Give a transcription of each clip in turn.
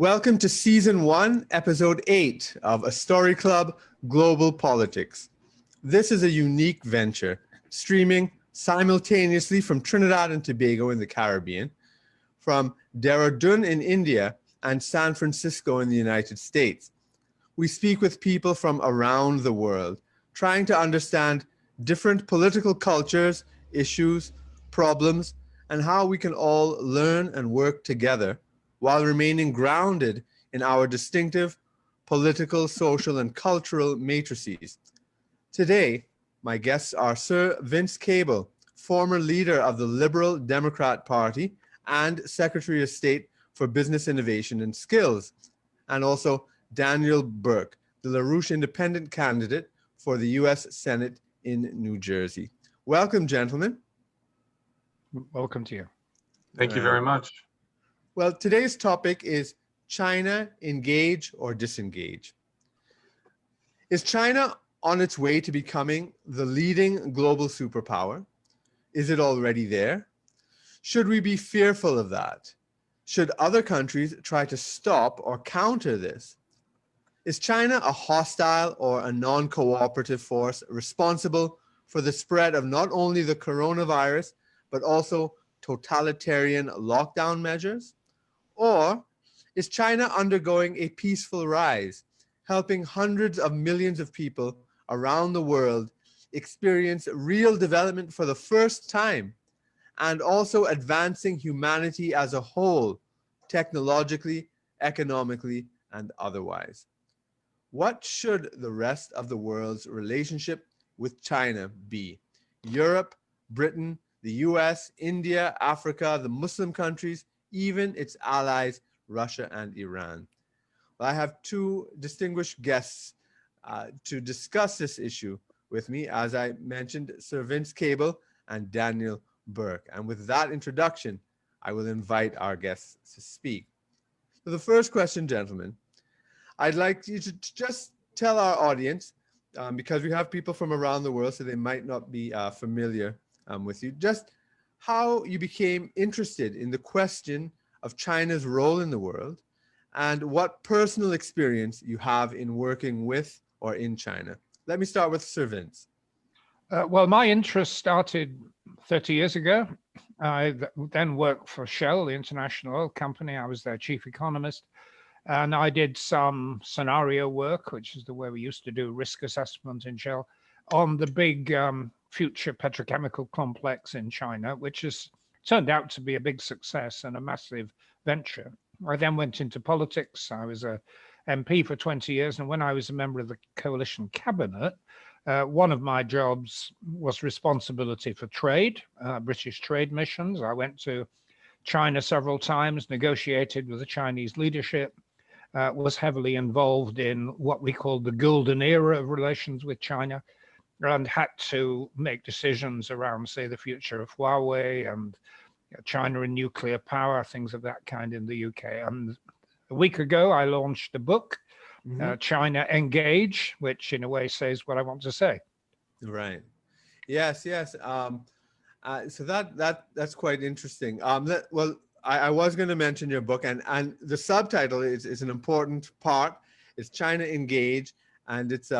Welcome to Season 1, Episode 8 of A Story Club Global Politics. This is a unique venture, streaming simultaneously from Trinidad and Tobago in the Caribbean, from Dehra Dun in India, and San Francisco in the United States. We speak with people from around the world, trying to understand different political cultures, issues, problems, and how we can all learn and work together while remaining grounded in our distinctive political, social, and cultural matrices. Today, my guests are Sir Vince Cable, former leader of the Liberal Democrat Party and Secretary of State for Business Innovation and Skills, and also Daniel Burke, the LaRouche independent candidate for the U.S. Senate in New Jersey. Welcome, gentlemen. Welcome to you. Thank you very much. Well, today's topic is China, engage or disengage. Is China on its way to becoming the leading global superpower? Is it already there? Should we be fearful of that? Should other countries try to stop or counter this? Is China a hostile or a non-cooperative force responsible for the spread of not only the coronavirus, but also totalitarian lockdown measures? Or is China undergoing a peaceful rise, helping hundreds of millions of people around the world experience real development for the first time, and also advancing humanity as a whole, technologically, economically, and otherwise? What should the rest of the world's relationship with China be? Europe, Britain, the US, India, Africa, the Muslim countries, even its allies, Russia and Iran. Well, I have two distinguished guests to discuss this issue with me, as I mentioned, Sir Vince Cable and Daniel Burke. And with that introduction, I will invite our guests to speak. So the first question, gentlemen, I'd like you to just tell our audience, because we have people from around the world, so they might not be familiar with you, just how you became interested in the question of China's role in the world, and what personal experience you have in working with or in China. Let me start with Sir Vince. Well, my interest started 30 years ago. I then worked for Shell, the international oil company. I was their chief economist. And I did some scenario work, which is the way we used to do risk assessment in Shell, on the big future petrochemical complex in China, which has turned out to be a big success and a massive venture. I then went into politics. I was a MP for 20 years. And when I was a member of the coalition cabinet, one of my jobs was responsibility for trade, British trade missions. I went to China several times, negotiated with the Chinese leadership, was heavily involved in what we call the golden era of relations with China, and had to make decisions around, say, the future of Huawei and China and nuclear power, things of that kind in the UK. And a week ago, I launched a book, China Engage, which in a way says what I want to say. Right. Yes, yes. So that's quite interesting. Well, I was going to mention your book, and the subtitle is an important part. It's China Engage, and it's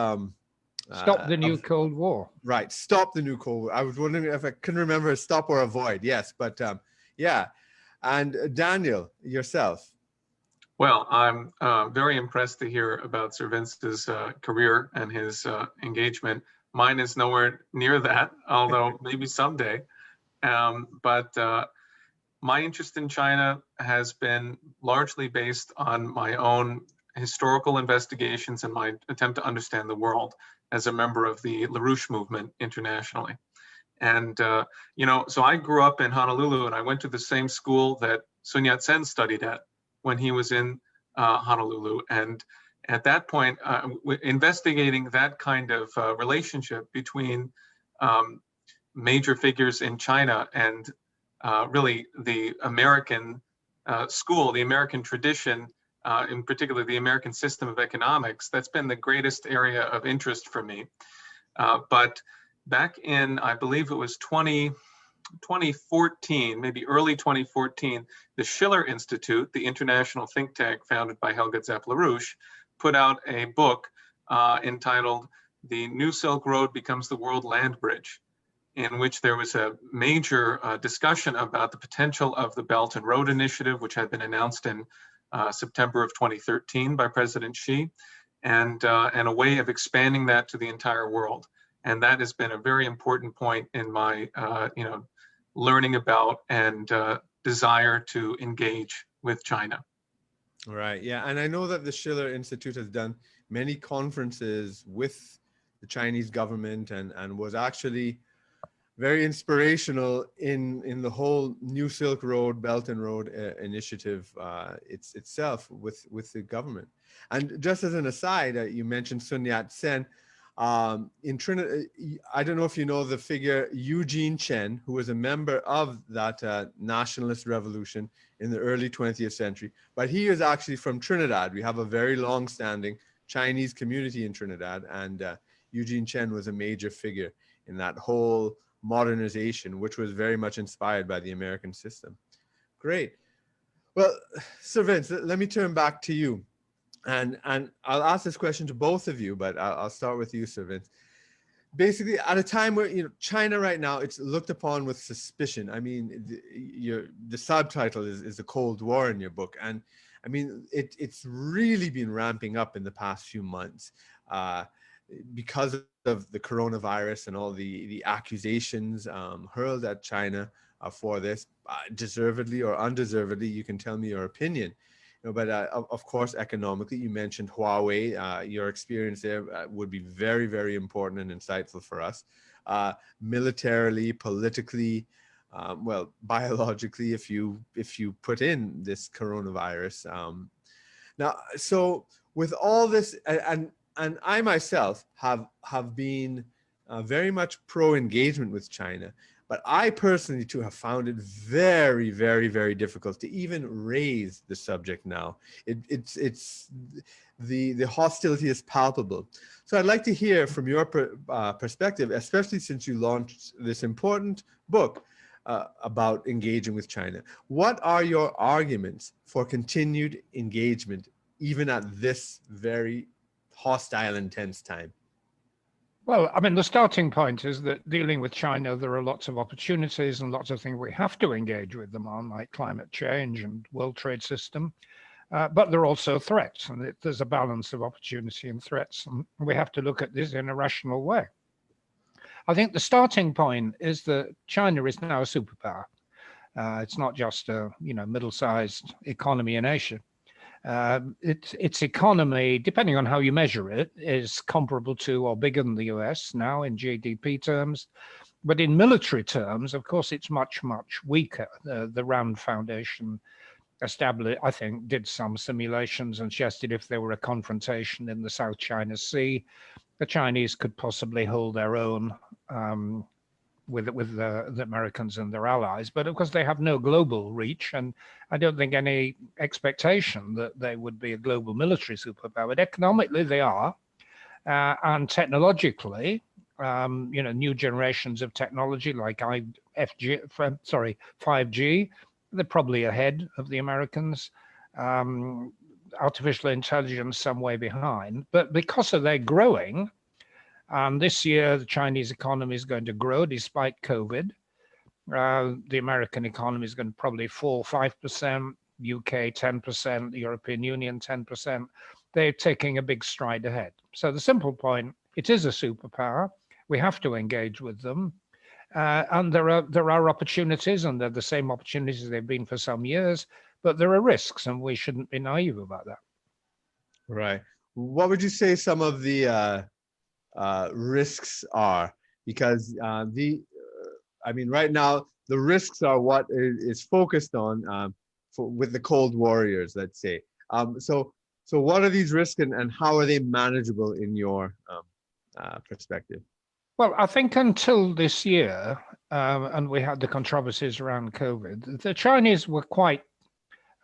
Stop the New Cold War. Right, Stop the New Cold War. I was wondering if I couldn't remember stop or avoid. Yes, but yeah. And Daniel, yourself. Well, I'm very impressed to hear about Sir Vince's career and his engagement. Mine is nowhere near that, although maybe someday. But my interest in China has been largely based on my own historical investigations and my attempt to understand the world as a member of the LaRouche movement internationally. And, so I grew up in Honolulu, and I went to the same school that Sun Yat-sen studied at when he was in Honolulu. And at that point, investigating that kind of relationship between major figures in China and really the American school, the American tradition, in particular the American system of economics, that's been the greatest area of interest for me. But back in, I believe it was 2014, maybe early 2014, the Schiller Institute, the international think tank founded by Helga Zepp-LaRouche, put out a book entitled "The New Silk Road Becomes the World Land Bridge," in which there was a major discussion about the potential of the Belt and Road Initiative, which had been announced in September of 2013 by President Xi, and a way of expanding that to the entire world. And that has been a very important point in my, learning about and desire to engage with China. Right. Yeah. And I know that the Schiller Institute has done many conferences with the Chinese government and was actually very inspirational in the whole New Silk Road, Belt and Road initiative itself with the government. And just as an aside, you mentioned Sun Yat-sen. In Trinidad, I don't know if you know the figure Eugene Chen, who was a member of that nationalist revolution in the early 20th century, but he is actually from Trinidad. We have a very long-standing Chinese community in Trinidad, and Eugene Chen was a major figure in that whole modernization, which was very much inspired by the American system. Great. Well, Sir Vince, let me turn back to you. And I'll ask this question to both of you, but I'll start with you, Sir Vince. Basically, at a time where China right now, it's looked upon with suspicion. I mean, the subtitle is the Cold War in your book, and I mean it's really been ramping up in the past few months because of the coronavirus and all the accusations hurled at China for this, deservedly or undeservedly. You can tell me your opinion. But of course, economically, you mentioned Huawei. Your experience there would be very, very important and insightful for us. Militarily, politically, well, biologically, if you put in this coronavirus. Now, so with all this, and I myself have been very much pro-engagement with China. But I personally, too, have found it very, very, very difficult to even raise the subject now. It's the hostility is palpable. So I'd like to hear from your perspective, especially since you launched this important book about engaging with China. What are your arguments for continued engagement, even at this very hostile, intense time? Well, I mean, the starting point is that dealing with China, there are lots of opportunities and lots of things we have to engage with them on, like climate change and world trade system. But there are also threats, and there's a balance of opportunity and threats. And we have to look at this in a rational way. I think the starting point is that China is now a superpower. It's not just a middle-sized economy in Asia. Its economy, depending on how you measure it, is comparable to or bigger than the US now in GDP terms. But in military terms, of course, it's much, much weaker. The Rand Foundation established, I think, did some simulations and suggested if there were a confrontation in the South China Sea, the Chinese could possibly hold their own with the Americans and their allies. But of course, they have no global reach, and I don't think any expectation that they would be a global military superpower. But economically, they are, and technologically, new generations of technology like 5G, they're probably ahead of the Americans. Artificial intelligence, some way behind, but because of their growing. This year, the Chinese economy is going to grow despite COVID. The American economy is going to probably fall 5%, UK 10%, the European Union 10%. They're taking a big stride ahead. So the simple point, it is a superpower. We have to engage with them. And there are opportunities, and they're the same opportunities they've been for some years, but there are risks, and we shouldn't be naive about that. Right. What would you say some of the risks are? Because right now the risks are what is focused on with the Cold Warriors, let's say. So what are these risks, and how are they manageable in your perspective? Well, I think until this year, and we had the controversies around COVID, the Chinese were quite,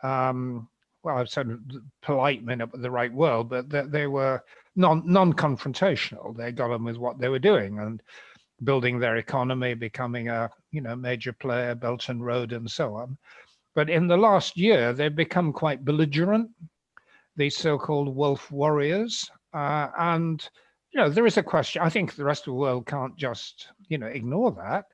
well, I've said polite may not be the right word, but they were non-confrontational. They got on with what they were doing. And building their economy, becoming a major player, Belt and Road and so on. But in the last year, they've become quite belligerent, these so-called wolf warriors. And there is a question. I think the rest of the world can't just ignore that.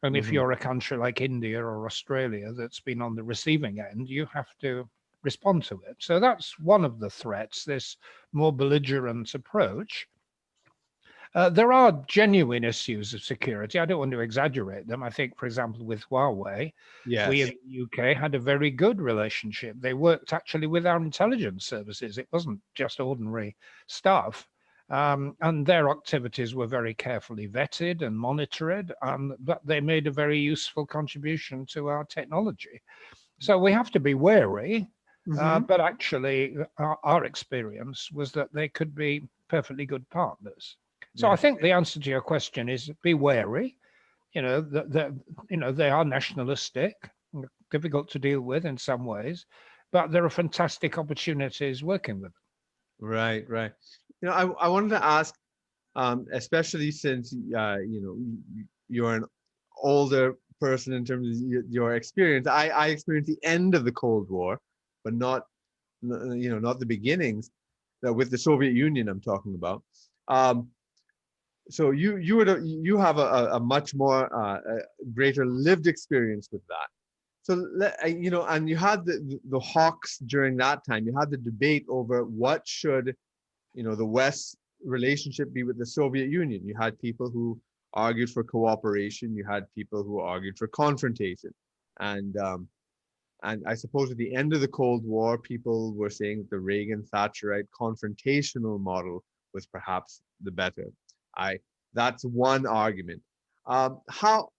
And if you're a country like India or Australia that's been on the receiving end, you have to respond to it. So that's one of the threats, this more belligerent approach. There are genuine issues of security. I don't want to exaggerate them. I think, for example, with Huawei, we in the UK had a very good relationship. They worked actually with our intelligence services. It wasn't just ordinary stuff. And their activities were very carefully vetted and monitored, but they made a very useful contribution to our technology. So we have to be wary, but actually our experience was that they could be perfectly good partners. So I think the answer to your question is be wary. They are nationalistic, difficult to deal with in some ways, but there are fantastic opportunities working with them. Right. I wanted to ask, especially since you're an older person in terms of your experience. I experienced the end of the Cold War, but not the beginnings. With the Soviet Union, I'm talking about. So you have a much more greater lived experience with that. So and you had the hawks during that time. You had the debate over what should the West's relationship be with the Soviet Union. You had people who argued for cooperation. You had people who argued for confrontation. And I suppose at the end of the Cold War, people were saying that the Reagan-Thatcherite confrontational model was perhaps the better. That's one argument. How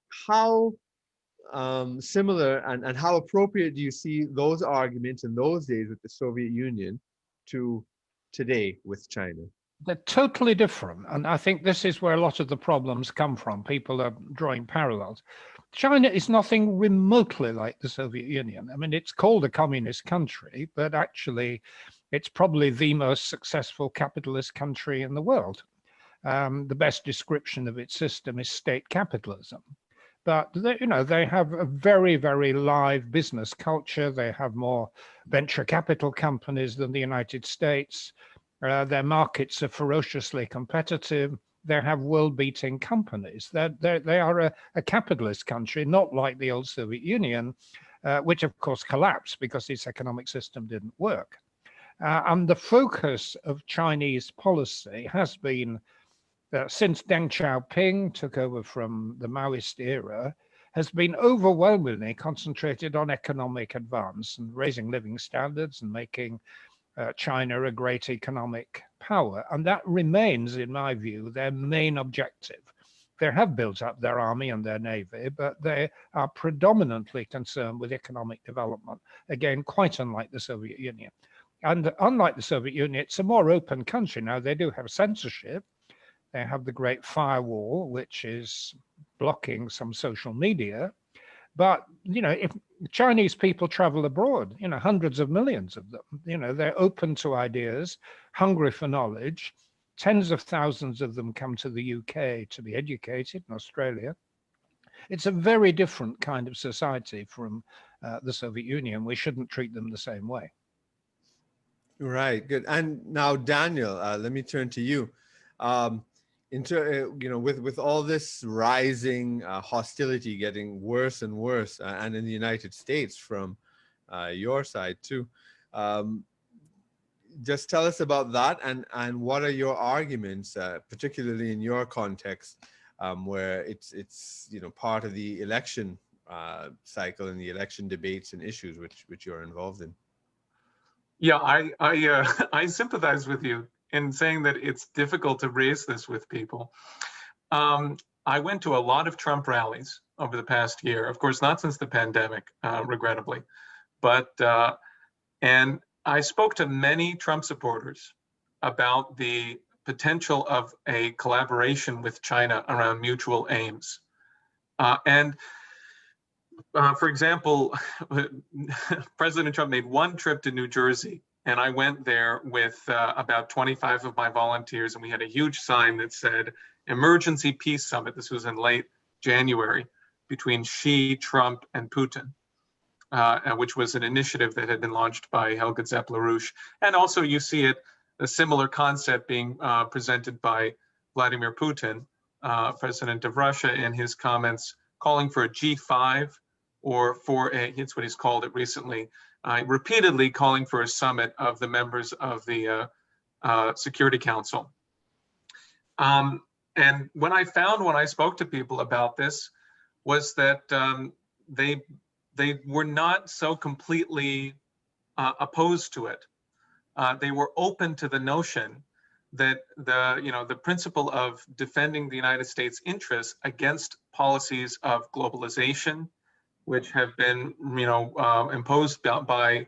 similar and how appropriate do you see those arguments in those days with the Soviet Union to today with China? They're totally different. And I think this is where a lot of the problems come from. People are drawing parallels. China is nothing remotely like the Soviet Union. I mean, it's called a communist country, but actually it's probably the most successful capitalist country in the world. The best description of its system is state capitalism. But they have a very, very live business culture. They have more venture capital companies than the United States. Their markets are ferociously competitive. They have world-beating companies. They are a capitalist country, not like the old Soviet Union, which of course collapsed because its economic system didn't work. And the focus of Chinese policy has been, since Deng Xiaoping took over from the Maoist era, has been overwhelmingly concentrated on economic advance and raising living standards and making China a great economic power. And that remains, in my view, their main objective. They have built up their army and their navy, but they are predominantly concerned with economic development. Again, quite unlike the Soviet Union. And unlike the Soviet Union, it's a more open country. Now, they do have censorship. They have the Great Firewall, which is blocking some social media. But, if Chinese people travel abroad, hundreds of millions of them, they're open to ideas, hungry for knowledge. Tens of thousands of them come to the UK to be educated in Australia. It's a very different kind of society from the Soviet Union. We shouldn't treat them the same way. Right, good. And now, Daniel, let me turn to you. With all this rising hostility getting worse and worse, and in the United States from your side too, just tell us about that and what are your arguments, particularly in your context, where it's part of the election cycle and the election debates and issues which you're involved in. Yeah, I sympathize with you in saying that it's difficult to raise this with people. I went to a lot of Trump rallies over the past year, of course, not since the pandemic, regrettably, and I spoke to many Trump supporters about the potential of a collaboration with China around mutual aims. For example, President Trump made one trip to New Jersey, and I went there with about 25 of my volunteers, and we had a huge sign that said, emergency peace summit. This was in late January between Xi, Trump, and Putin, which was an initiative that had been launched by Helga Zepp-LaRouche. And also you see it, a similar concept being presented by Vladimir Putin, president of Russia, in his comments calling for a G5, or for a, it's what he's called it recently, repeatedly calling for a summit of the members of the Security Council. And when I spoke to people about this, was that they were not so completely opposed to it. They were open to the notion that the principle of defending the United States interests against policies of globalization, which have been imposed by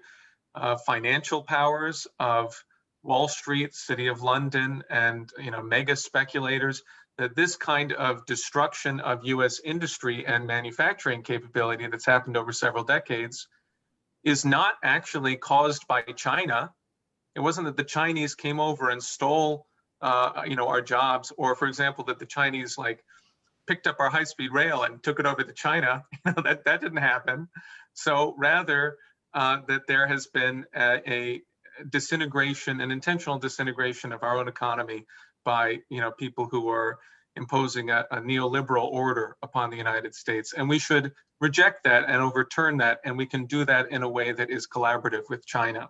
financial powers of Wall Street, City of London, and mega speculators, that this kind of destruction of U.S. industry and manufacturing capability that's happened over several decades is not actually caused by China. It wasn't that the Chinese came over and stole, our jobs, or, for example, that the Chinese picked up our high-speed rail and took it over to China. That didn't happen. So rather, that there has been a disintegration, an intentional disintegration of our own economy by people who are imposing a neoliberal order upon the United States, and we should reject that and overturn that, and we can do that in a way that is collaborative with China.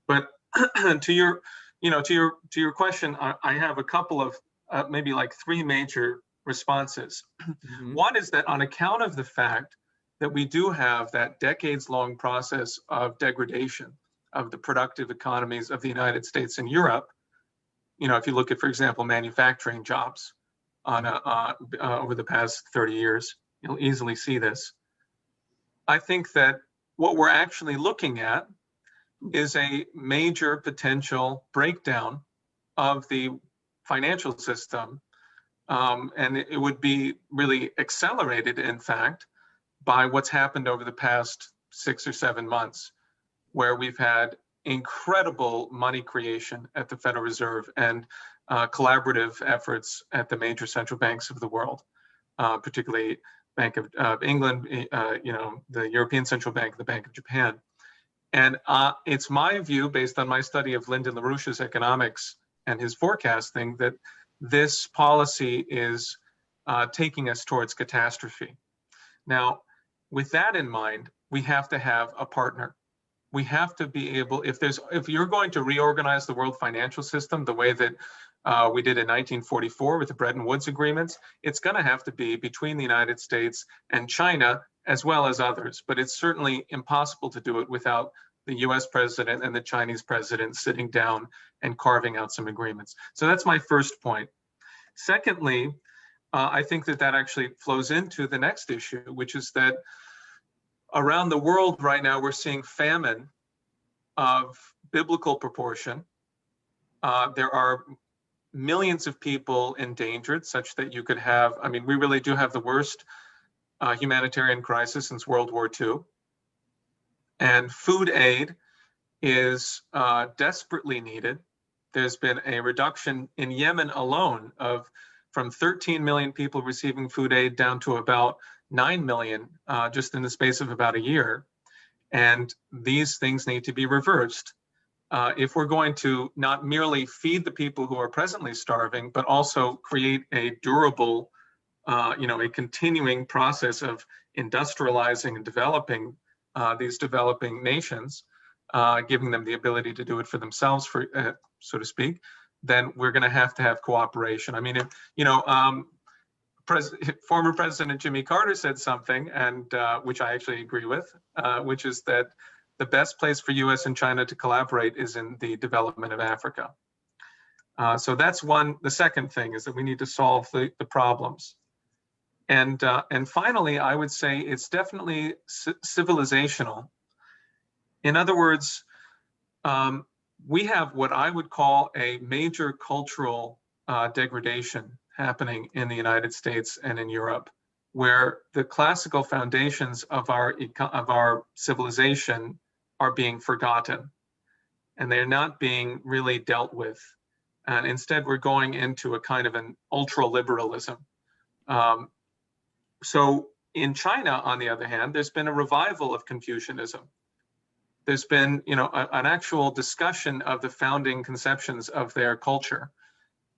But to your question, I have a couple of maybe three major responses. Mm-hmm. One is that on account of the fact that we do have that decades-long process of degradation of the productive economies of the United States and Europe, if you look at, for example, manufacturing jobs on over the past 30 years, you'll easily see this. I think that what we're actually looking at is a major potential breakdown of the financial system, and it would be really accelerated, in fact, by what's happened over the past 6 or 7 months, where we've had incredible money creation at the Federal Reserve and collaborative efforts at the major central banks of the world, particularly Bank of England, the European Central Bank, the Bank of Japan. And it's my view, based on my study of Lyndon LaRouche's economics and his forecasting, that this policy is taking us towards catastrophe. Now, with that in mind, we have to have a partner. We have to be able, if you're going to reorganize the world financial system the way that we did in 1944 with the Bretton Woods agreements, it's going to have to be between the United States and China, as well as others. But it's certainly impossible to do it without the US president and the Chinese president sitting down and carving out some agreements. So that's my first point. Secondly, I think that actually flows into the next issue, which is that around the world right now, we're seeing famine of biblical proportion. There are millions of people endangered, such that you could have, we really do have the worst humanitarian crisis since World War II. And food aid is desperately needed. There's been a reduction in Yemen alone from 13 million people receiving food aid down to about 9 million just in the space of about a year. And these things need to be reversed if we're going to not merely feed the people who are presently starving, but also create a durable, a continuing process of industrializing and developing these developing nations, giving them the ability to do it for themselves, so to speak, then we're going to have cooperation. Former President Jimmy Carter said something, and which I actually agree with, which is that the best place for U.S. and China to collaborate is in the development of Africa. So that's one. The second thing is that we need to solve the problems. And finally, I would say it's definitely civilizational. In other words, we have what I would call a major cultural degradation happening in the United States and in Europe, where the classical foundations of our civilization are being forgotten, and they're not being really dealt with. And instead, we're going into a kind of an ultra-liberalism. So in China, on the other hand, there's been a revival of Confucianism. There's been, an actual discussion of the founding conceptions of their culture,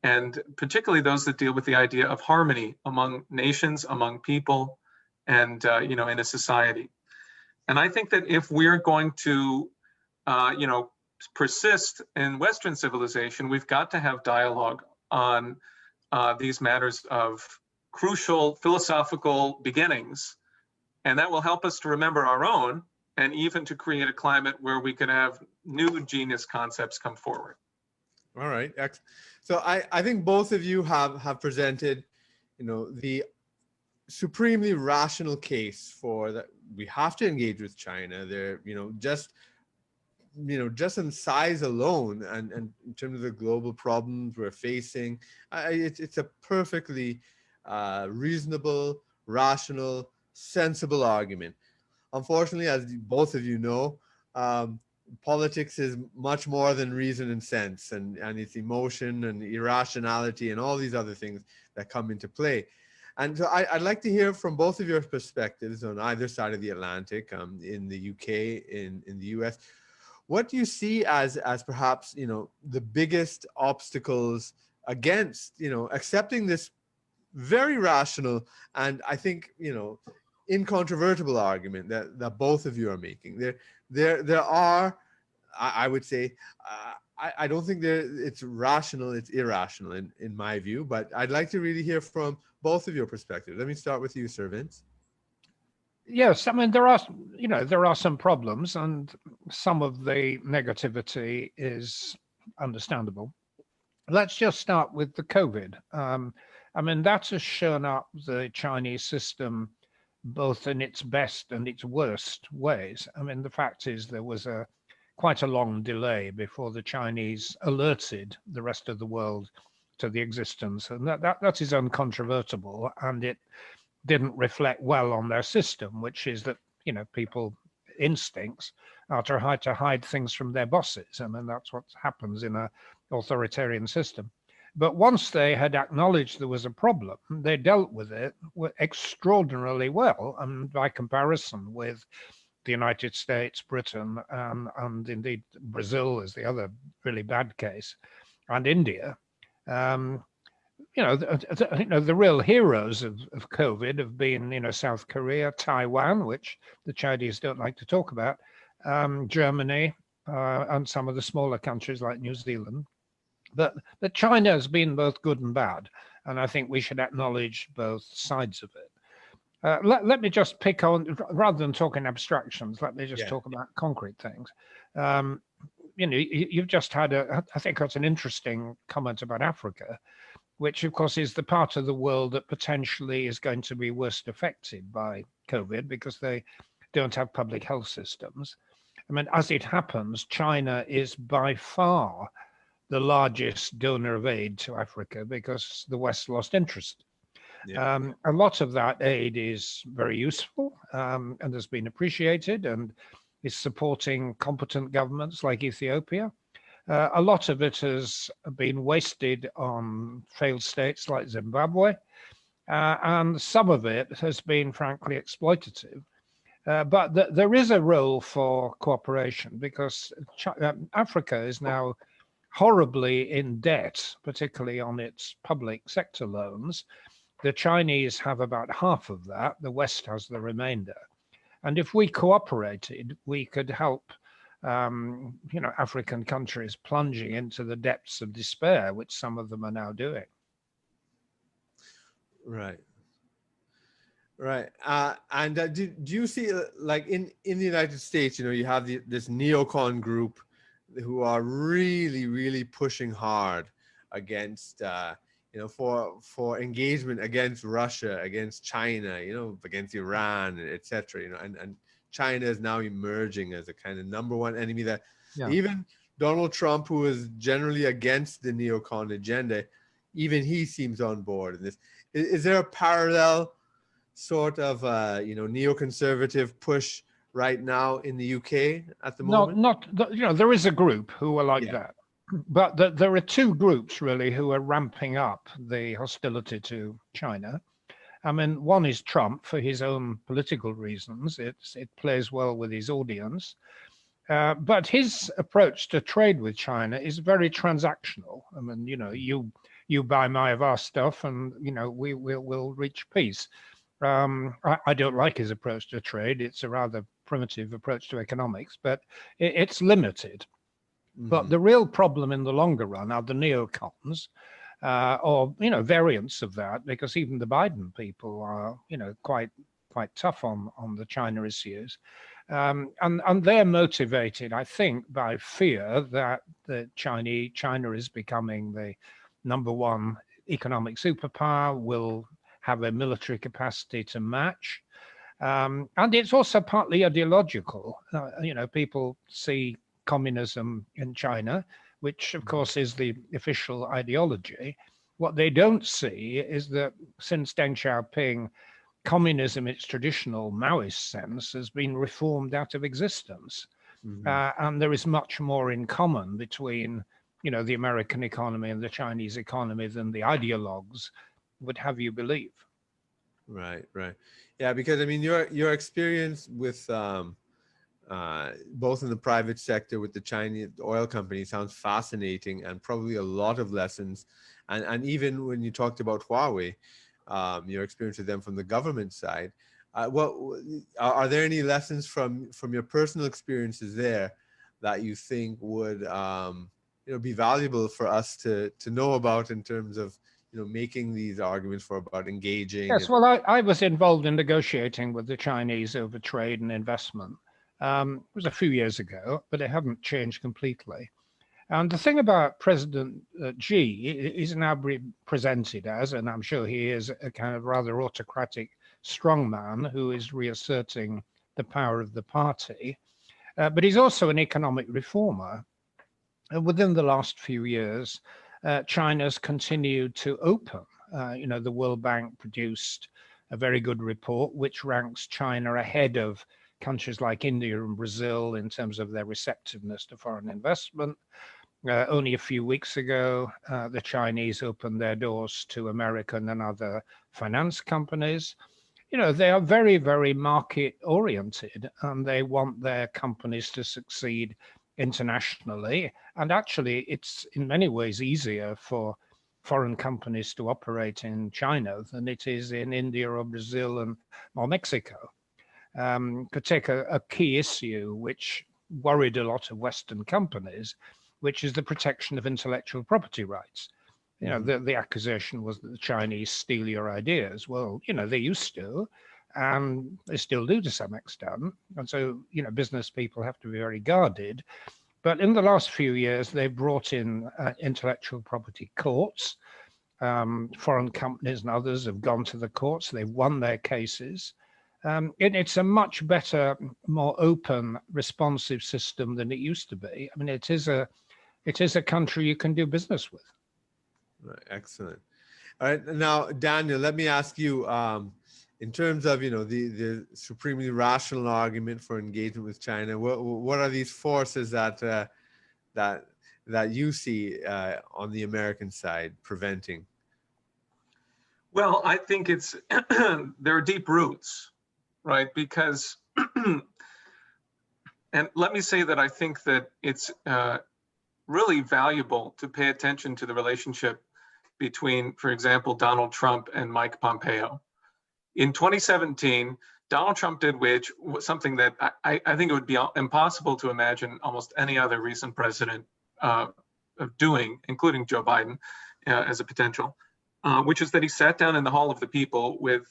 and particularly those that deal with the idea of harmony among nations, among people, and in a society. And I think that if we're going to, persist in Western civilization, we've got to have dialogue on these matters of crucial philosophical beginnings, and that will help us to remember our own, and even to create a climate where we can have new genius concepts come forward. All right. So I think both of you have presented, the supremely rational case for that we have to engage with China. They're, just in size alone, and in terms of the global problems we're facing, it's a perfectly reasonable, rational, sensible argument. Unfortunately, as both of you know, politics is much more than reason and sense, and it's emotion and irrationality and all these other things that come into play. And so I'd like to hear from both of your perspectives on either side of the Atlantic, in the UK, in the US. What do you see as perhaps, the biggest obstacles against, accepting this very rational and I think, incontrovertible argument that both of you are making? There are, I would say, I don't think it's rational, it's irrational in my view, but I'd like to really hear from both of your perspectives. Let me start with you, Sir Vince. Yes, I mean, there are some problems, and some of the negativity is understandable. Let's just start with the COVID. I mean, that has shown up the Chinese system both in its best and its worst ways. I mean, the fact is there was quite a long delay before the Chinese alerted the rest of the world to the existence, and that is uncontrovertible, and it didn't reflect well on their system, which is that, people instincts are to hide things from their bosses. I mean, that's what happens in an authoritarian system. But once they had acknowledged there was a problem, they dealt with it extraordinarily well, and by comparison with the United States, Britain, and indeed Brazil is the other really bad case, and India. The real heroes of COVID have been, South Korea, Taiwan, which the Chinese don't like to talk about, Germany, and some of the smaller countries like New Zealand. But China has been both good and bad, and I think we should acknowledge both sides of it. Let me just pick on, rather than talking abstractions, let me just talk about concrete things. You've just had I think that's an interesting comment about Africa, which of course is the part of the world that potentially is going to be worst affected by COVID because they don't have public health systems. I mean, as it happens, China is by far the largest donor of aid to Africa because the West lost interest. Yeah. A lot of that aid is very useful and has been appreciated and is supporting competent governments like Ethiopia. A lot of it has been wasted on failed states like Zimbabwe, and some of it has been frankly exploitative. But there is a role for cooperation because Africa is now horribly in debt, particularly on its public sector loans. The Chinese have about half of that. The West has the remainder. And if we cooperated, we could help African countries plunging into the depths of despair, which some of them are now doing. Right. And do you see, like in the United States, you have this neocon group who are really, really pushing hard against, for engagement against Russia, against China, against Iran, etc. And China is now emerging as a kind of number one enemy that even Donald Trump, who is generally against the neocon agenda, even he seems on board in this. Is there a parallel sort of, neoconservative push right now in the UK at the moment? There is a group who are like that. But there are two groups really who are ramping up the hostility to China. I mean, one is Trump for his own political reasons. It plays well with his audience. But his approach to trade with China is very transactional. I mean, you buy my of our stuff and, we'll reach peace. I don't like his approach to trade. It's a rather primitive approach to economics, but it's limited. But the real problem in the longer run are the neocons, or variants of that, because even the Biden people are quite tough on the China issues, and they're motivated, I think, by fear that China is becoming the #1 economic superpower, will have a military capacity to match, and it's also partly ideological. People see communism in China, which of course is the official ideology. What they don't see is that since Deng Xiaoping, communism, its traditional Maoist sense, has been reformed out of existence. And there is much more in common between, the American economy and the Chinese economy than the ideologues would have you believe. Right. Yeah, because I mean, your experience with both in the private sector with the Chinese oil company sounds fascinating, and probably a lot of lessons. And even when you talked about Huawei, your experience with them from the government side, are there any lessons from your personal experiences there that you think would be valuable for us to know about in terms of making these arguments about engaging? Yes, well, I was involved in negotiating with the Chinese over trade and investment. It was a few years ago, but it hadn't changed completely. And the thing about President Xi, he's now presented as, and I'm sure he is, a kind of rather autocratic strongman who is reasserting the power of the party. But he's also an economic reformer. And within the last few years, China's continued to open. The World Bank produced a very good report which ranks China ahead of countries like India and Brazil in terms of their receptiveness to foreign investment. Only a few weeks ago, the Chinese opened their doors to American and other finance companies. They are very, very market oriented, and they want their companies to succeed internationally. And actually, it's in many ways easier for foreign companies to operate in China than it is in India or Brazil or Mexico. Could take a key issue which worried a lot of Western companies, which is the protection of intellectual property rights. The accusation was that the Chinese steal your ideas. Well, they used to, and they still do to some extent. And so, business people have to be very guarded. But in the last few years, they've brought in intellectual property courts. Foreign companies and others have gone to the courts. They've won their cases. It's a much better, more open, responsive system than it used to be. I mean, it is a country you can do business with. Right, excellent. All right, now Daniel, let me ask you, in terms of the supremely rational argument for engagement with China, what are these forces that you see on the American side preventing? Well, I think there are deep roots, right? Because, and let me say that I think that it's really valuable to pay attention to the relationship between, for example, Donald Trump and Mike Pompeo. In 2017, Donald Trump did something that I think it would be impossible to imagine almost any other recent president of doing, including Joe Biden as a potential, which is that he sat down in the Hall of the People with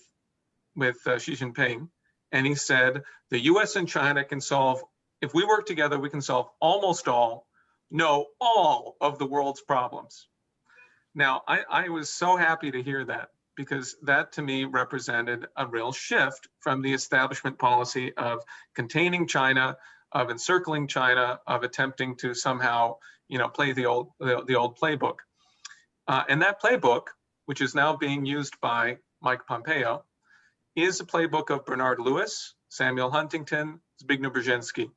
Xi Jinping, and he said, the US and China can solve, if we work together, we can solve almost all of the world's problems. Now, I was so happy to hear that, because that to me represented a real shift from the establishment policy of containing China, of encircling China, of attempting to somehow, play the old playbook. And that playbook, which is now being used by Mike Pompeo, is a playbook of Bernard Lewis, Samuel Huntington, Zbigniew Brzezinski.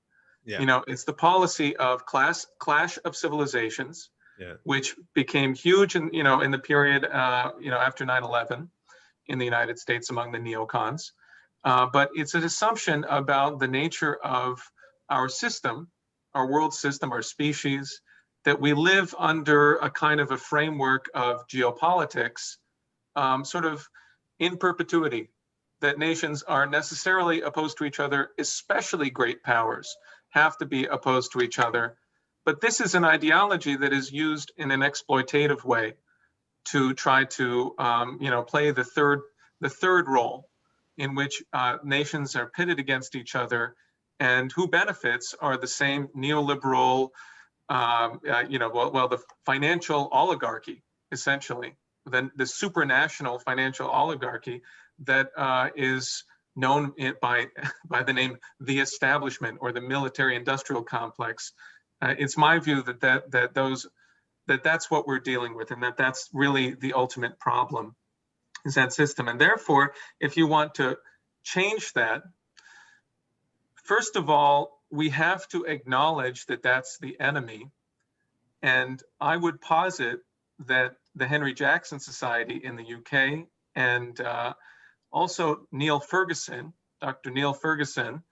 Yeah. You know, it's the policy of clash of civilizations, Yeah. which became huge in, you know, in the period, you know, after 9/11 in the United States among the neocons. But it's an assumption about the nature of our system, our world system, our species, that we live under a kind of a framework of geopolitics, sort of in perpetuity, that nations are necessarily opposed to each other, especially great powers have to be opposed to each other. But this is an ideology that is used in an exploitative way to try to, you know, play the third role, in which nations are pitted against each other, and who benefits are the same neoliberal, you know, well, the financial oligarchy, essentially, the supranational financial oligarchy that is known by the name the establishment or the military-industrial complex. It's my view that that's what we're dealing with, and that's really the ultimate problem, is that system. And therefore, if you want to change that, first of all, we have to acknowledge that that's the enemy. And I would posit that the Henry Jackson Society in the UK and also Neil Ferguson, Dr. Neil Ferguson,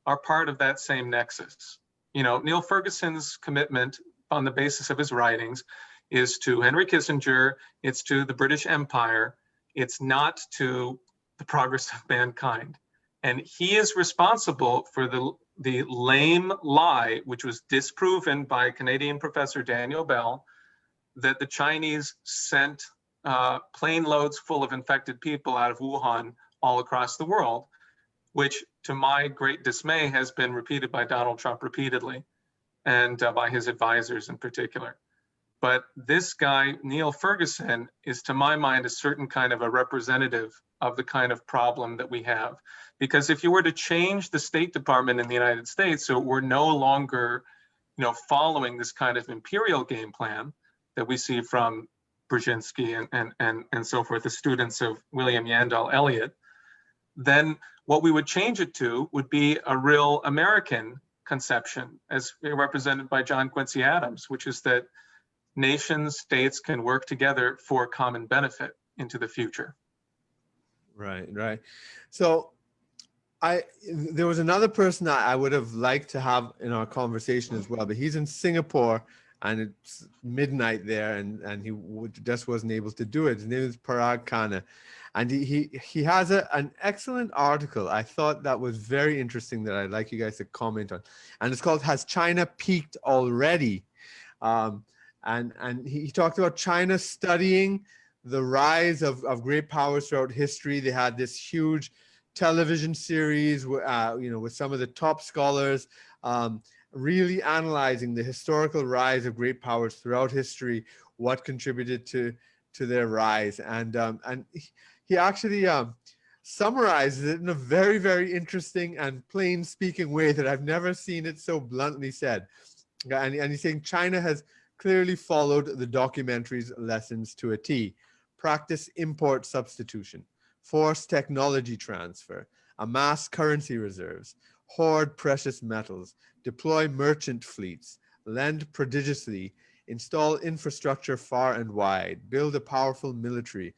are part of that same nexus. You know, Neil Ferguson's commitment on the basis of his writings is to Henry Kissinger, it's to the British Empire, it's not to the progress of mankind. And he is responsible for the lame lie, which was disproven by Canadian professor Daniel Bell, that the Chinese sent plane loads full of infected people out of Wuhan all across the world, which to my great dismay has been repeated by Donald Trump repeatedly, and by his advisors in particular. But this guy, Neil Ferguson, is to my mind a certain kind of a representative of the kind of problem that we have. Because if you were to change the State Department in the United States, so we're no longer, you know, following this kind of imperial game plan that we see from Brzezinski and so forth, the students of William Yandell Elliott, then what we would change it to would be a real American conception, as represented by John Quincy Adams, which is that nations, states can work together for common benefit into the future. Right, right. So there was another person that I would have liked to have in our conversation as well, but he's in Singapore and it's midnight there, and he just wasn't able to do it. His name is Parag Khanna, and he has an excellent article. I thought that was very interesting that I'd like you guys to comment on, and it's called "Has China Peaked Already?" And he talked about China studying the rise of great powers throughout history. They had this huge television series, you know, with some of the top scholars, really analyzing the historical rise of great powers throughout history, what contributed to their rise, and he actually summarizes it in a very, very interesting and plain speaking way that I've never seen it so bluntly said. And he's saying China has clearly followed the documentary's lessons to a T. Practice import substitution, force technology transfer, amass currency reserves, hoard precious metals, deploy merchant fleets, lend prodigiously, install infrastructure far and wide, build a powerful military,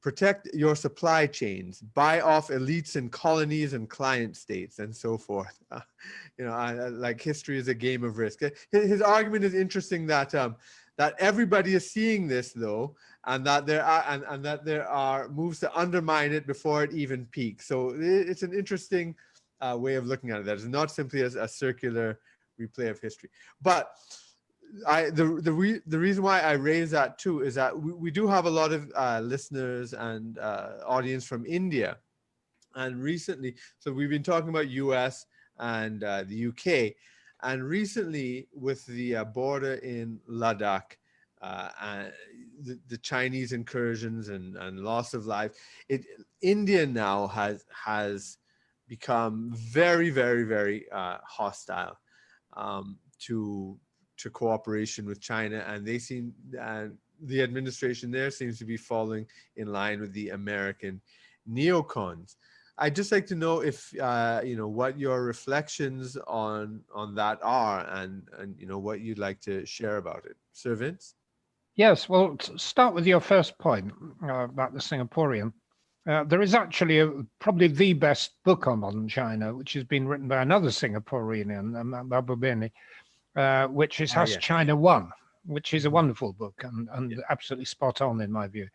protect your supply chains, buy off elites in colonies and client states, and so forth. You know, like history is a game of risk. His argument is interesting that that everybody is seeing this though, and that there are moves to undermine it before it even peaks. So it's an interesting way of looking at it. That is not simply as a circular replay of history. But the reason why I raise that too is that we do have a lot of listeners and audience from India, and recently, so we've been talking about US and the UK, and recently with the border in Ladakh, and the Chinese incursions and loss of life, India now has become very, very, very hostile to cooperation with China, and they seem, the administration there seems to be falling in line with the American neocons. I'd just like to know if what your reflections on that are, and what you'd like to share about it. Sir Vince? Yes, well, start with your first point about the Singaporean. There is actually probably the best book on modern China, which has been written by another Singaporean, Babu Bini, which is Has Yes. China Won, which is a wonderful book and absolutely spot on in my view.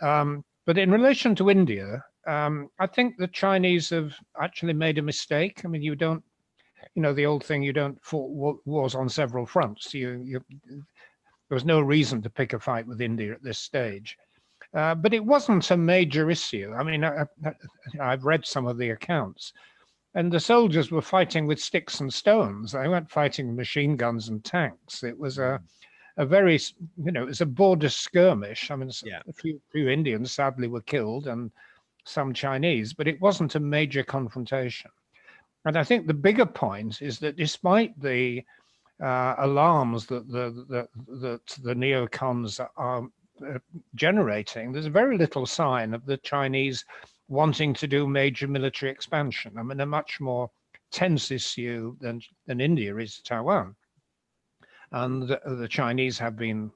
But in relation to India, I think the Chinese have actually made a mistake. I mean, you don't, the old thing, you don't fought wars on several fronts. There was no reason to pick a fight with India at this stage. But it wasn't a major issue. I mean, I've read some of the accounts, and the soldiers were fighting with sticks and stones. They weren't fighting with machine guns and tanks. It was a very, it was a border skirmish. I mean, a few Indians sadly were killed and some Chinese, but it wasn't a major confrontation. And I think the bigger point is that despite the alarms that the neocons are generating, there's very little sign of the Chinese wanting to do major military expansion. I mean, a much more tense issue than India is Taiwan. And the Chinese have been,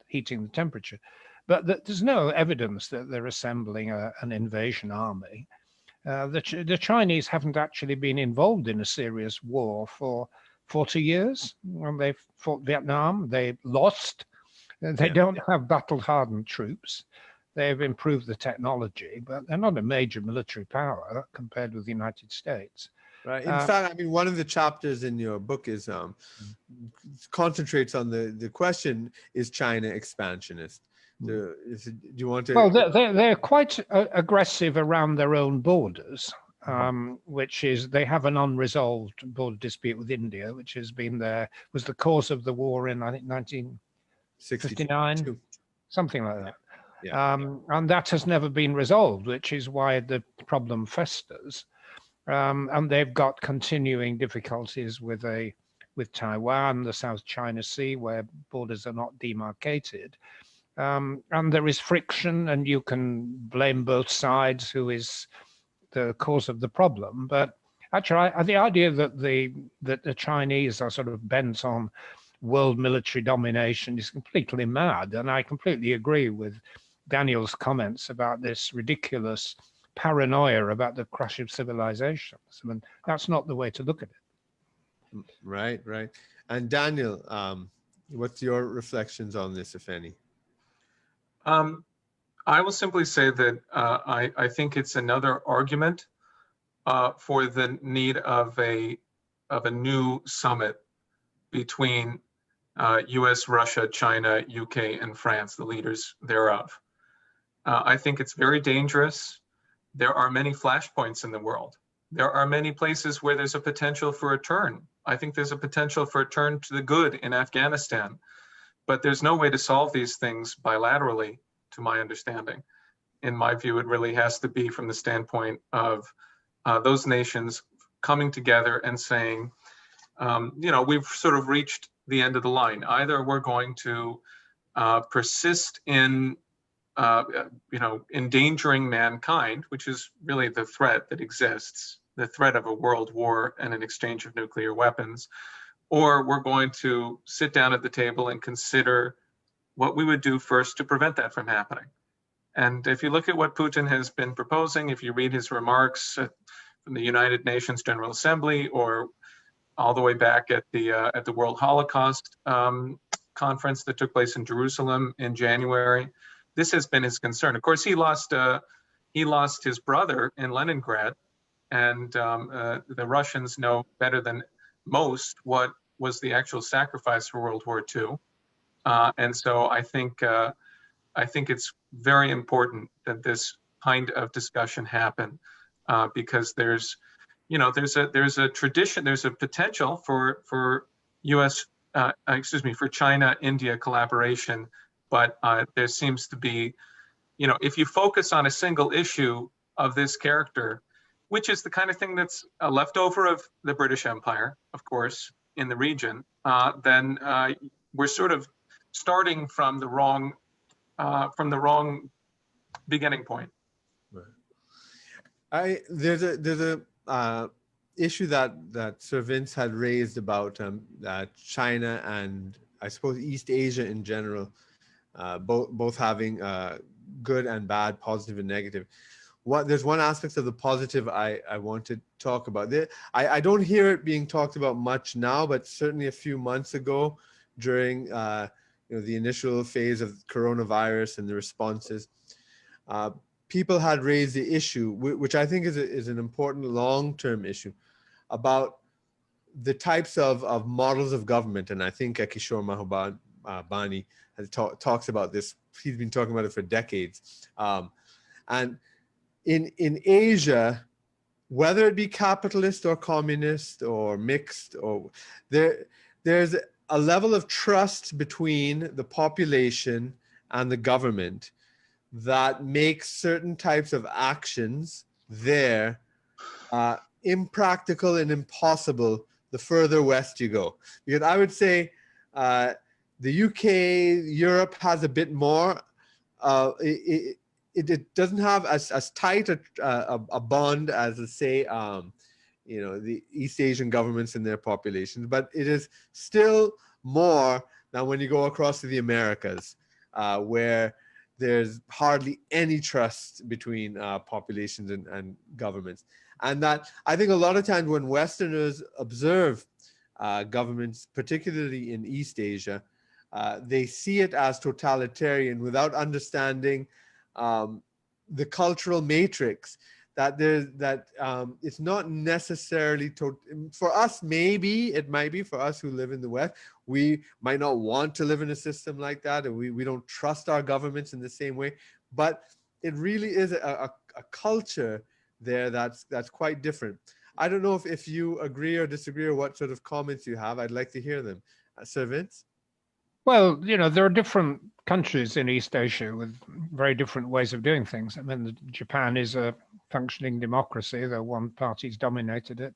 heating the temperature. But there's no evidence that they're assembling an invasion army. The Chinese haven't actually been involved in a serious war for 40 years. When they fought Vietnam, they lost. They don't have battle-hardened troops. They've improved the technology, but they're not a major military power compared with the United States. Right. In fact, I mean, one of the chapters in your book is concentrates on the question: is China expansionist? Do you want to? Well, they're quite aggressive around their own borders, which is they have an unresolved border dispute with India, which has been was the cause of the war in, I think, 1959, something like that. And that has never been resolved, which is why the problem festers. And they've got continuing difficulties with Taiwan, the South China Sea, where borders are not demarcated. And there is friction, and you can blame both sides, who is the cause of the problem. But actually, the idea that the Chinese are sort of bent on world military domination is completely mad. And I completely agree with Daniel's comments about this ridiculous paranoia about the crash of civilizations. I mean, that's not the way to look at it. Right. And Daniel, what's your reflections on this, if any? I will simply say that I think it's another argument for the need of a new summit between US, Russia, China, UK, and France, the leaders thereof. I think it's very dangerous. There are many flashpoints in the world. There are many places where there's a potential for a turn. I think there's a potential for a turn to the good in Afghanistan. But there's no way to solve these things bilaterally, to my understanding. In my view, it really has to be from the standpoint of those nations coming together and saying, we've sort of reached the end of the line. Either we're going to persist in endangering mankind, which is really the threat that exists, the threat of a world war and an exchange of nuclear weapons, or we're going to sit down at the table and consider what we would do first to prevent that from happening. And if you look at what Putin has been proposing, if you read his remarks from the United Nations General Assembly, or all the way back at the World Holocaust conference that took place in Jerusalem in January, this has been his concern. Of course, he lost his brother in Leningrad, and the Russians know better than most what was the actual sacrifice for World War II. And so I think it's very important that this kind of discussion happen, because there's a tradition, there's a potential for China-India collaboration, but there seems to be, if you focus on a single issue of this character, which is the kind of thing that's a leftover of the British Empire, of course, in the region, then we're sort of starting from the wrong beginning point. Right. There's a issue that Sir Vince had raised about China and I suppose East Asia in general, both having good and bad, positive and negative. There's one aspect of the positive I want to talk about. I don't hear it being talked about much now, but certainly a few months ago during the initial phase of coronavirus and the responses, people had raised the issue, which I think is an important long-term issue, about the types of models of government. And I think Kishore Mahbubani talks about this. He's been talking about it for decades. And in Asia, whether it be capitalist or communist or mixed, or there's a level of trust between the population and the government that makes certain types of actions there impractical and impossible the further west you go. Because I would say the UK, Europe has a bit more. It doesn't have as tight a bond as, say, the East Asian governments and their populations, but it is still more than when you go across to the Americas, where there's hardly any trust between populations and governments. And that, I think a lot of times when Westerners observe governments, particularly in East Asia, they see it as totalitarian without understanding the cultural matrix, that it's not necessarily for us. Maybe it might be for us who live in the West. We might not want to live in a system like that, and we don't trust our governments in the same way. But it really is a culture there that's quite different. I don't know if you agree or disagree, or what sort of comments you have. I'd like to hear them. Sir Vince? Well, there are different countries in East Asia with very different ways of doing things. I mean, Japan is a functioning democracy, though one party's dominated it.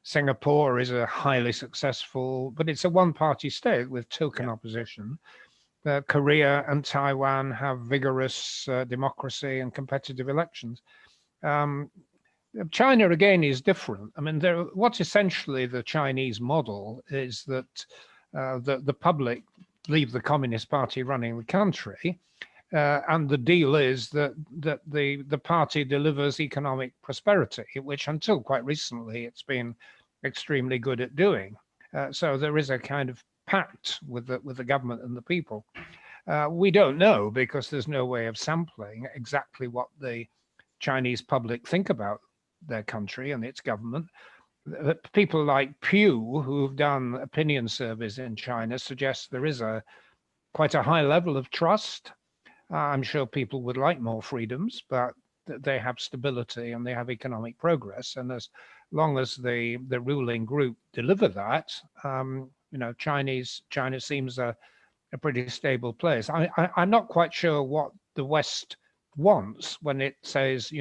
Singapore is a highly successful, but it's a one-party state with token opposition. Korea and Taiwan have vigorous democracy and competitive elections. China, again, is different. I mean, what's essentially the Chinese model is that the public leave the Communist Party running the country, and the deal is that the party delivers economic prosperity, which until quite recently it's been extremely good at doing. So there is a kind of pact with the government and the people. We don't know, because there's no way of sampling exactly what the Chinese public think about their country and its government. People like Pew, who've done opinion surveys in China, suggest there is quite a high level of trust. I'm sure people would like more freedoms, but they have stability and they have economic progress. And as long as the ruling group deliver that, China seems a pretty stable place. I'm not quite sure what the West wants when it says,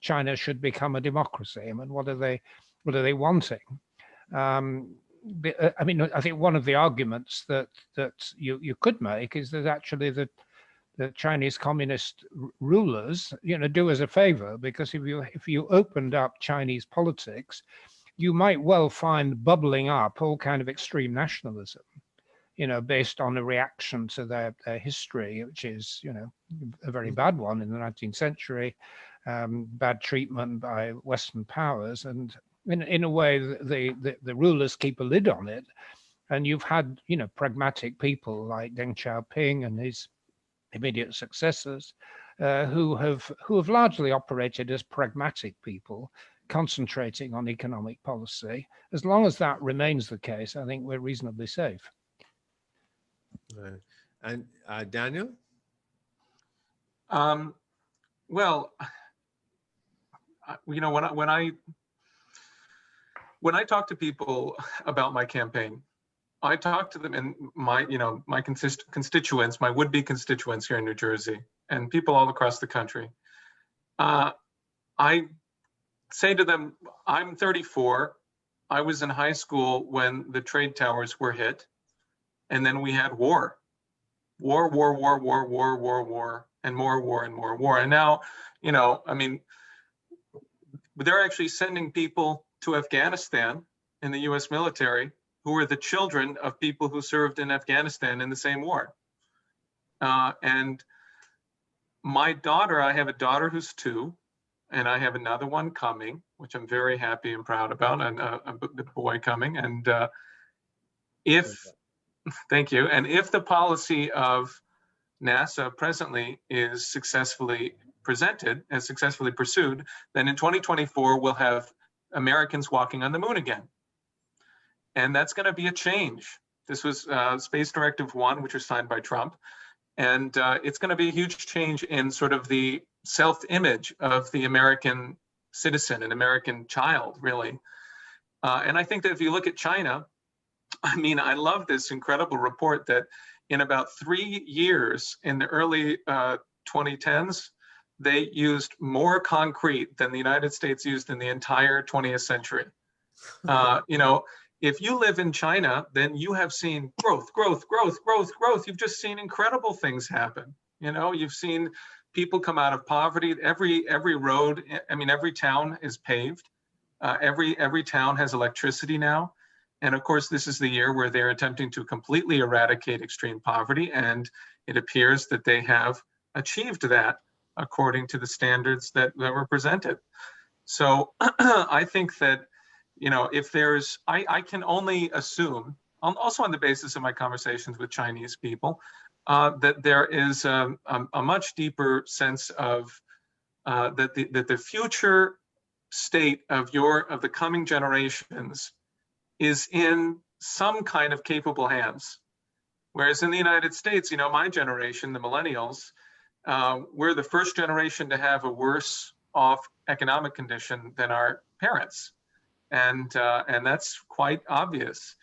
China should become a democracy. I mean, what are they wanting? I mean, I think one of the arguments that you could make is that actually the Chinese communist rulers, do us a favor, because if you opened up Chinese politics, you might well find bubbling up all kind of extreme nationalism, based on a reaction to their history, which is, a very bad one in the 19th century, bad treatment by Western powers. And in a way, the rulers keep a lid on it. And you've had, pragmatic people like Deng Xiaoping and his immediate successors, who have largely operated as pragmatic people, concentrating on economic policy. As long as that remains the case, I think we're reasonably safe. And Daniel? Well, when I talk to people about my campaign, I talk to them in my constituents, my would-be constituents here in New Jersey, and people all across the country. I say to them, I'm 34. I was in high school when the trade towers were hit, and then we had war, and more war. And now, I mean, but they're actually sending people to Afghanistan in the US military who are the children of people who served in Afghanistan in the same war. And my daughter, I have a daughter who's 2, and I have another one coming, which I'm very happy and proud about, and a boy coming. And thank you. And if the policy of NASA presently is successfully presented and successfully pursued, then in 2024, we'll have Americans walking on the moon again. And that's going to be a change. This was Space Directive 1, which was signed by Trump. And it's going to be a huge change in sort of the self-image of the American citizen, an American child, really. And I think that if you look at China, I mean, I love this incredible report that in about 3 years in the early 2010s, they used more concrete than the United States used in the entire 20th century. You know, if you live in China, then you have seen growth, growth, growth, growth, growth. You've just seen incredible things happen. You know, you've seen people come out of poverty. Every road, I mean, every town is paved. Every town has electricity now. And of course, this is the year where they're attempting to completely eradicate extreme poverty. And it appears that they have achieved that according to the standards that were presented. So I think that, you know, if there's, I can only assume, also on the basis of my conversations with Chinese people, that there is a much deeper sense of that the future state of the coming generations is in some kind of capable hands. Whereas in the United States, you know, my generation, the millennials, we're the first generation to have a worse off economic condition than our parents. And that's quite obvious.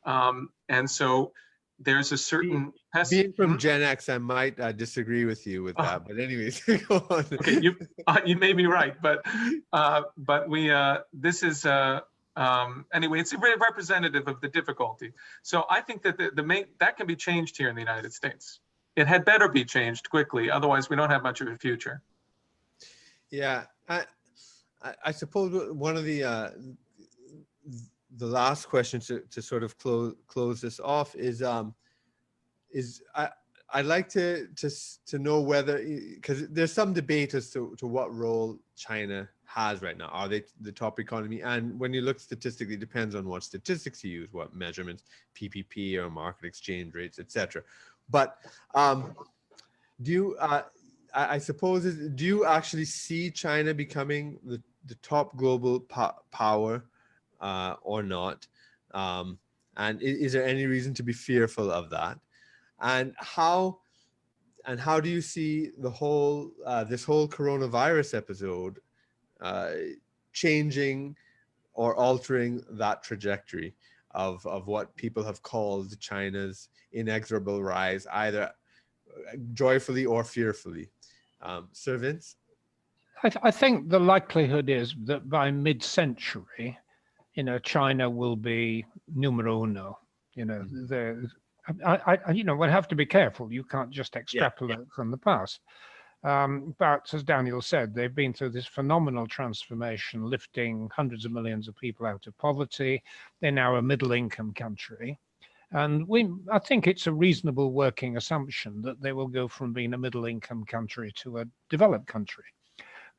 And so there's a certain being from Gen X, I might disagree with you with that. But anyways, go on. Okay, you may be right, but we this is anyway, it's very representative of the difficulty. So I think that the main that can be changed here in the United States. It had better be changed quickly, otherwise we don't have much of a future. Yeah, I suppose one of the last question to sort of close this off is I'd like to know whether, because there's some debate as to what role China has right now. Are they the top economy? And when you look statistically, it depends on what statistics you use, what measurements, PPP or market exchange rates, etc. But do you, I suppose, do you actually see China becoming the top global power or not? And is there any reason to be fearful of that? And how do you see the whole this whole coronavirus episode changing or altering that trajectory of what people have called China's inexorable rise, either joyfully or fearfully? Sir Vince? I think the likelihood is that by mid-century, you know, China will be numero uno. You know, you know, we'll have to be careful. You can't just extrapolate from the past. But as Daniel said, they've been through this phenomenal transformation, lifting hundreds of millions of people out of poverty. They're now a middle-income country. And I think it's a reasonable working assumption that they will go from being a middle-income country to a developed country.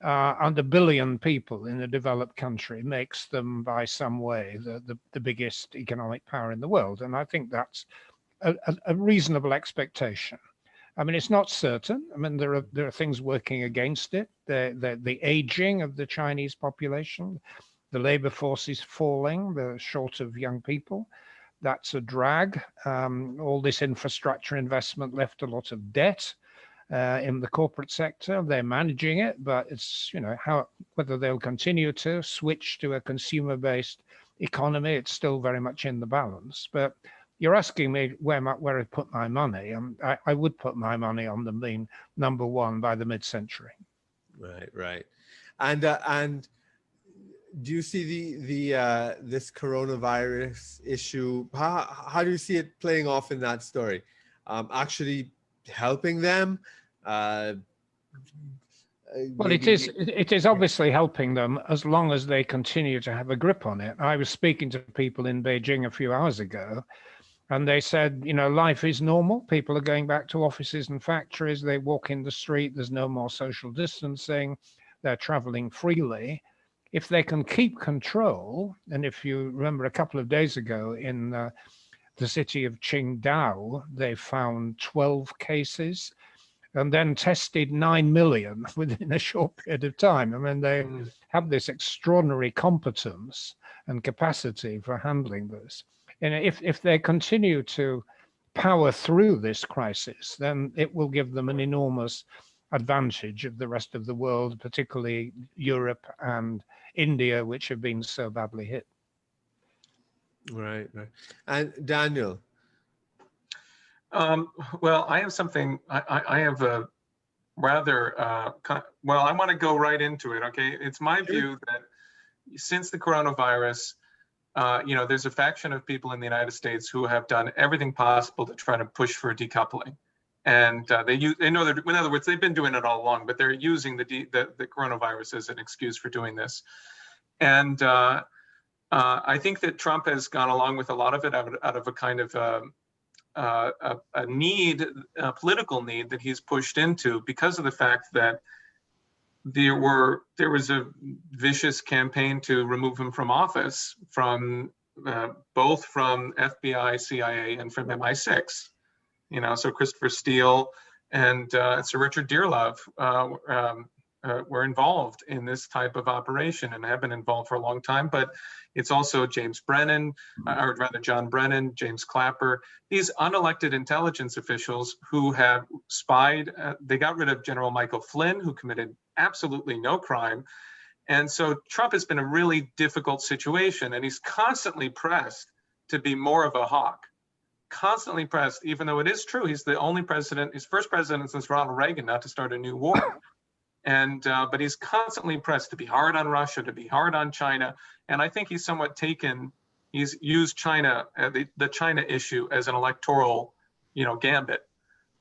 And 1 billion people in a developed country makes them, by some way, the biggest economic power in the world. And I think that's a reasonable expectation. I mean, it's not certain. I mean, there are things working against it. The aging of the Chinese population, the labor force is falling, they're short of young people. That's a drag. All this infrastructure investment left a lot of debt in the corporate sector. They're managing it, but it's, you know, whether they'll continue to switch to a consumer-based economy, it's still very much in the balance. But you're asking me where I put my money. I would put my money on them being number one by the mid-century. Right. And do you see this coronavirus issue? How do you see it playing off in that story? Actually helping them, Well, it is obviously helping them as long as they continue to have a grip on it. I was speaking to people in Beijing a few hours ago, and they said, you know, life is normal. People are going back to offices and factories. They walk in the street. There's no more social distancing. They're traveling freely. If they can keep control, and if you remember a couple of days ago in the city of Qingdao, they found 12 cases and then tested 9 million within a short period of time. I mean, they have this extraordinary competence and capacity for handling this. And if they continue to power through this crisis, then it will give them an enormous advantage of the rest of the world, particularly Europe and India, which have been so badly hit. Right. And Daniel. Well, I have something, I have a rather, well, I want to go right into it, okay? It's my view that since the coronavirus, you know, there's a faction of people in the United States who have done everything possible to try to push for decoupling. And they know that, in other words, they've been doing it all along, but they're using the coronavirus as an excuse for doing this. And I think that Trump has gone along with a lot of it out of a kind of a need, a political need that he's pushed into because of the fact that there was a vicious campaign to remove him from office, from both from FBI, CIA, and from MI6. You know, so Christopher Steele and Sir Richard Dearlove were involved in this type of operation and have been involved for a long time. But it's also James Brennan, or rather John Brennan, James Clapper, these unelected intelligence officials who have spied. They got rid of General Michael Flynn, who committed absolutely no crime. And so Trump has been a really difficult situation, and he's constantly pressed to be more of a hawk. Constantly pressed, even though it is true, he's the only president, his first president since Ronald Reagan not to start a new war. And but he's constantly pressed to be hard on Russia, to be hard on China. And I think he's somewhat he's used China, the China issue as an electoral, you know, gambit.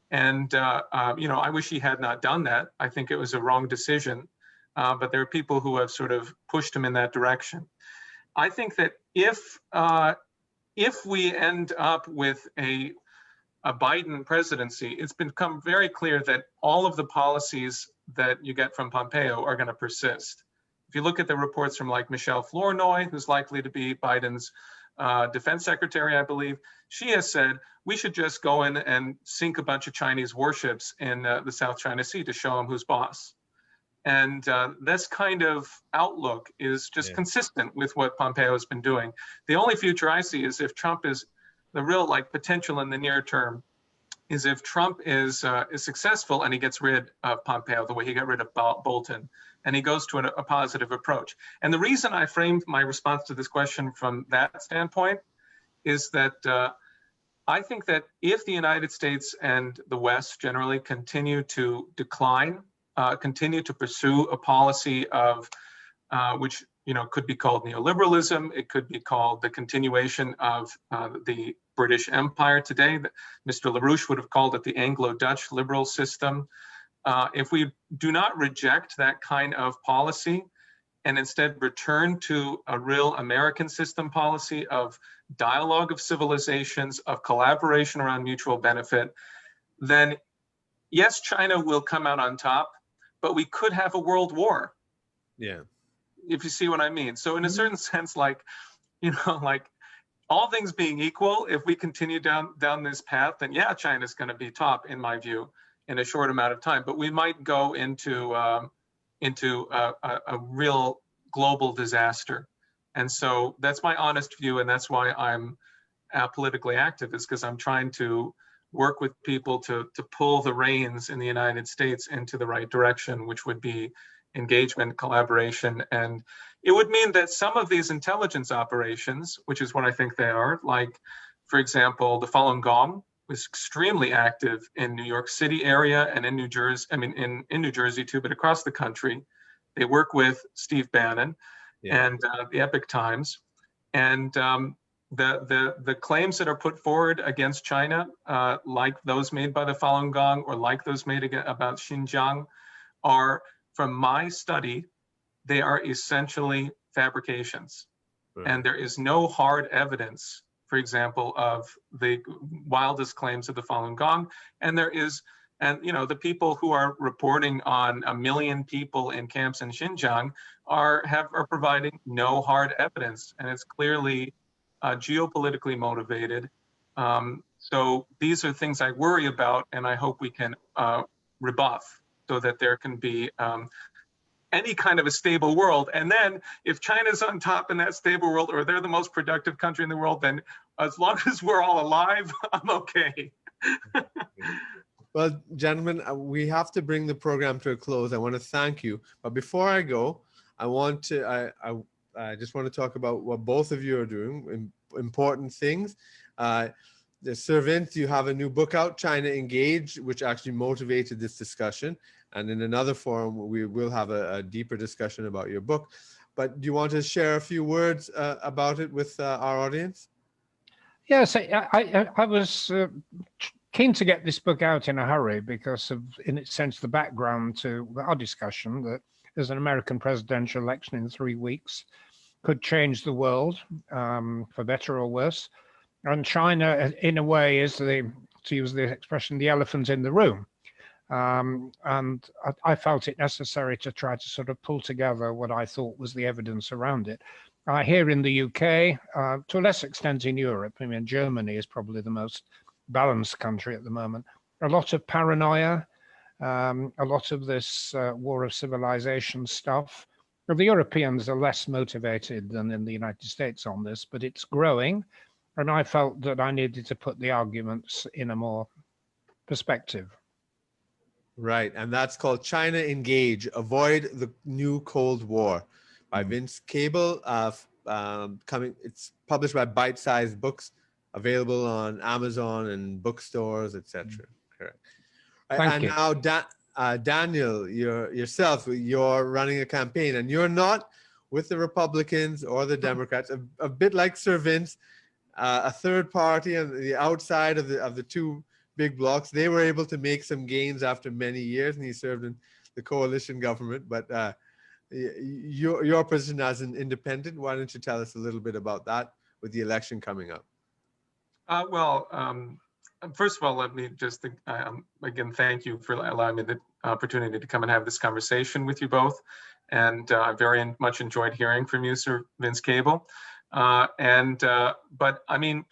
And, you know, I wish he had not done that. I think it was a wrong decision. But there are people who have sort of pushed him in that direction. I think that if we end up with a Biden presidency, it's become very clear that all of the policies that you get from Pompeo are going to persist. If you look at the reports from like Michelle Flournoy, who's likely to be Biden's defense secretary, I believe, she has said we should just go in and sink a bunch of Chinese warships in the South China Sea to show them who's boss. And this kind of outlook is just consistent with what Pompeo has been doing. The only future I see is if Trump is the real like potential in the near term is if Trump is successful and he gets rid of Pompeo the way he got rid of Bolton, and he goes to a positive approach. And the reason I framed my response to this question from that standpoint is that I think that if the United States and the West generally continue to decline, continue to pursue a policy of which could be called neoliberalism, it could be called the continuation of the British Empire today. Mr. LaRouche would have called it the Anglo-Dutch liberal system. If we do not reject that kind of policy and instead return to a real American system policy of dialogue of civilizations, of collaboration around mutual benefit, then yes, China will come out on top, but we could have a world war. Yeah. If you see what I mean. So in a certain sense, like all things being equal, if we continue down this path, then yeah, China's going to be top in my view in a short amount of time. But we might go into a real global disaster. And so that's my honest view, and that's why I'm politically active, is because I'm trying to work with people to pull the reins in the United States into the right direction, which would be engagement, collaboration. And it would mean that some of these intelligence operations, which is what I think they are, like, for example, the Falun Gong was extremely active in New York City area and in New Jersey, in New Jersey too, but across the country. They work with Steve Bannon and the Epoch Times. And the claims that are put forward against China, like those made by the Falun Gong or like those made about Xinjiang, are from my study, they are essentially fabrications. Right. And there is no hard evidence, for example, of the wildest claims of the Falun Gong. And there is, and you know, the people who are reporting on 1 million people in camps in Xinjiang are providing no hard evidence, and it's clearly geopolitically motivated. So these are things I worry about, and I hope we can rebuff so that there can be any kind of a stable world. And then if China's on top in that stable world, or they're the most productive country in the world, then as long as we're all alive, I'm okay. Well, gentlemen, we have to bring the program to a close. I want to thank you. But before I go, I just want to talk about what both of you are doing, important things. Sir Vince, you have a new book out, China Engage, which actually motivated this discussion. And in another forum, we will have a deeper discussion about your book. But do you want to share a few words about it with our audience? Yes, I was keen to get this book out in a hurry because of, in its sense, the background to our discussion that there's an American presidential election in 3 weeks, could change the world for better or worse. And China, in a way, is to use the expression, the elephant in the room. And I felt it necessary to try to sort of pull together what I thought was the evidence around it. Here in the UK, to a less extent in Europe, I mean, Germany is probably the most balanced country at the moment. A lot of paranoia, a lot of this war of civilization stuff. Well, the Europeans are less motivated than in the United States on this, but it's growing. And I felt that I needed to put the arguments in a more perspective. Right, and that's called China Engage, Avoid the New Cold War by Vince Cable. It's published by Bite Size Books, available on Amazon and bookstores, etc. Correct. Thank you. Now, Daniel, you're running a campaign, and you're not with the Republicans or the Democrats. A bit like Sir Vince, a third party on the outside of the two big blocs. They were able to make some gains after many years, and he served in the coalition government. But your position as an independent, why don't you tell us a little bit about that with the election coming up? First of all, let me just again thank you for allowing me the opportunity to come and have this conversation with you both. And I very much enjoyed hearing from you, Sir Vince Cable. But I mean,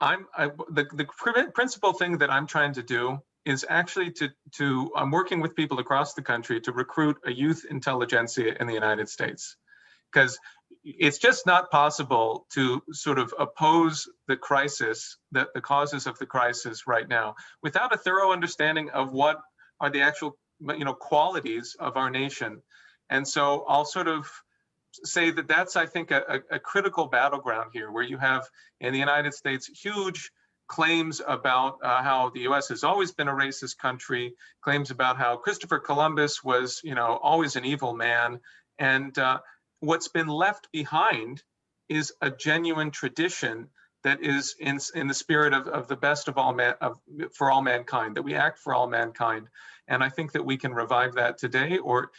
the principal thing that I'm trying to do is actually I'm working with people across the country to recruit a youth intelligentsia in the United States, because it's just not possible to sort of oppose the crisis, the causes of the crisis right now, without a thorough understanding of what are the actual, qualities of our nation. And so I'll sort of say that that's, I think, a critical battleground here, where you have in the United States huge claims about how the U.S. has always been a racist country, claims about how Christopher Columbus was, always an evil man. And what's been left behind is a genuine tradition that is in the spirit of the best of all for all mankind, that we act for all mankind. And I think that we can revive that today, or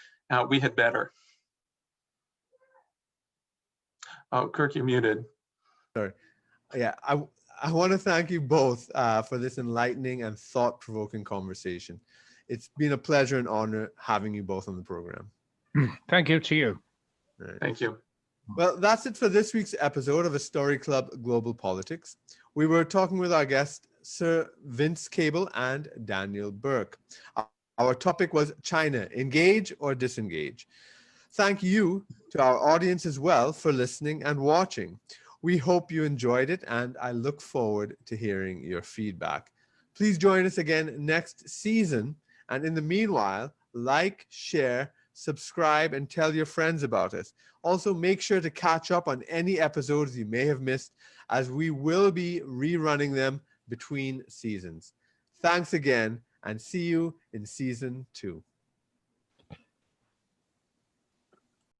we had better. Oh, Kirk, you're muted. Sorry. Yeah, I want to thank you both for this enlightening and thought-provoking conversation. It's been a pleasure and honor having you both on the program. Thank you to you. Right. Thank you. Well, that's it for this week's episode of A Story Club Global Politics. We were talking with our guests, Sir Vince Cable and Daniel Burke. Our topic was China, engage or disengage. Thank you to our audience as well for listening and watching. We hope you enjoyed it, and I look forward to hearing your feedback. Please join us again next season. And in the meanwhile, like, share, subscribe, and tell your friends about us. Also, make sure to catch up on any episodes you may have missed, as we will be rerunning them between seasons. Thanks again, and see you in season 2.